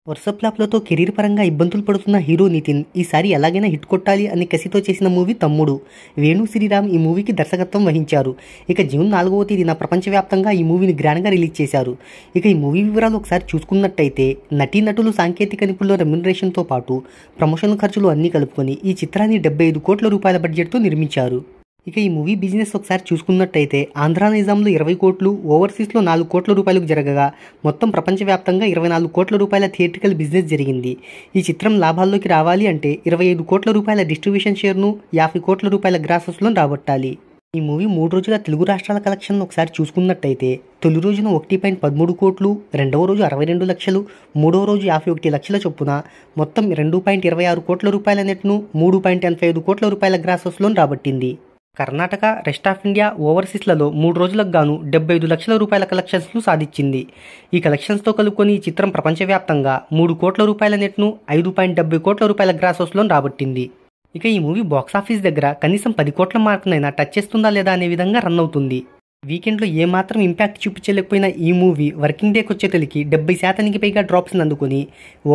వరుస ఫ్లాప్లతో కెరీర్ పరంగా ఇబ్బందులు పడుతున్న హీరో నితిన్ ఈసారి ఎలాగైనా హిట్ కొట్టాలి అని కసితో చేసిన మూవీ తమ్ముడు. వేణు శ్రీరామ్ ఈ మూవీకి దర్శకత్వం వహించారు. ఇక జూన్ 4వ తేదీన ప్రపంచవ్యాప్తంగా ఈ మూవీని గ్రాండ్గా రిలీజ్ చేశారు. ఇక ఈ మూవీ వివరాలు ఒకసారి చూసుకున్నట్టయితే నటీనటులు సాంకేతిక నిపుణుల రెమ్యునరేషన్తో పాటు ప్రమోషన్ ఖర్చులు అన్నీ కలుపుకొని ఈ చిత్రాన్ని 75 కోట్ల రూపాయల బడ్జెట్తో నిర్మించారు. ఇక ఈ మూవీ బిజినెస్ ఒకసారి చూసుకున్నట్టయితే ఆంధ్రా నిజాంలో 20 కోట్లు, ఓవర్సీస్లో 4 కోట్ల రూపాయలకు జరగగా మొత్తం ప్రపంచవ్యాప్తంగా 24 కోట్ల రూపాయల థియేట్రికల్ బిజినెస్ జరిగింది. ఈ చిత్రం లాభాల్లోకి రావాలి అంటే 25 కోట్ల రూపాయల డిస్ట్రిబ్యూషన్ షేర్ను, 50 కోట్ల రూపాయల గ్రాసెస్లో రాబట్టాలి. ఈ మూవీ 3 రోజుల తెలుగు రాష్ట్రాల కలెక్షన్ను ఒకసారి చూసుకున్నట్టయితే తొలి రోజున 1.13 కోట్లు, రెండవ రోజు 62 లక్షలు, మూడవ రోజు 51 లక్షల చొప్పున మొత్తం 2.26 కోట్ల రూపాయల నెట్ను, 3.85 కోట్ల రూపాయల గ్రాసెస్లో రాబట్టింది. కర్ణాటక, రెస్ట్ ఆఫ్ ఇండియా, ఓవర్సీస్లలో 3 రోజులకు గాను 75 లక్షల రూపాయల కలెక్షన్స్ను సాధించింది. ఈ కలెక్షన్స్తో కలుపుకొని ఈ చిత్రం ప్రపంచవ్యాప్తంగా 3 కోట్ల రూపాయల నెట్ను, 5.70 కోట్ల రూపాయల గ్రాసెస్లో రాబట్టింది. ఇక ఈ మూవీ బాక్సాఫీస్ దగ్గర కనీసం 10 కోట్ల మార్కునైనా టచ్ చేస్తుందా లేదా అనే విధంగా రన్ అవుతుంది. వీకెండ్లో ఏమాత్రం ఇంపాక్ట్ చూపించలేకపోయిన ఈ మూవీ వర్కింగ్ డేకి వచ్చేతలికి 70% పైగా డ్రాప్స్ని అందుకుని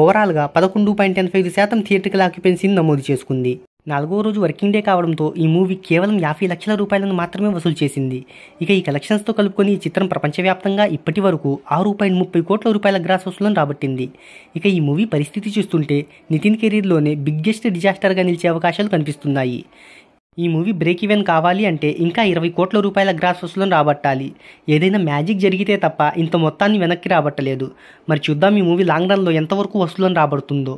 ఓవరాల్గా 11.85% థియేట్రికల్ ఆక్యుపెన్సీని నమోదు చేసుకుంది. 4వ రోజు వర్కింగ్ డే కావడంతో ఈ మూవీ కేవలం 50 లక్షల రూపాయలను మాత్రమే వసూలు చేసింది. ఇక ఈ కలెక్షన్స్తో కలుపుకొని ఈ చిత్రం ప్రపంచవ్యాప్తంగా ఇప్పటి వరకు 6.30 కోట్ల రూపాయల గ్రాస్ వసూలను రాబట్టింది. ఇక ఈ మూవీ పరిస్థితి చూస్తుంటే నితిన్ కెరీర్లోనే బిగ్గెస్ట్ డిజాస్టర్గా నిలిచే అవకాశాలు కనిపిస్తున్నాయి. ఈ మూవీ బ్రేక్ ఈవెన్ కావాలి అంటే ఇంకా 20 కోట్ల రూపాయల గ్రాస్ వసూలను రాబట్టాలి. ఏదైనా మ్యాజిక్ జరిగితే తప్ప ఇంత మొత్తాన్ని వెనక్కి రాబట్టలేదు. మరి చూద్దాం ఈ మూవీ లాంగ్ రన్లో ఎంతవరకు వసూలను రాబడుతుందో.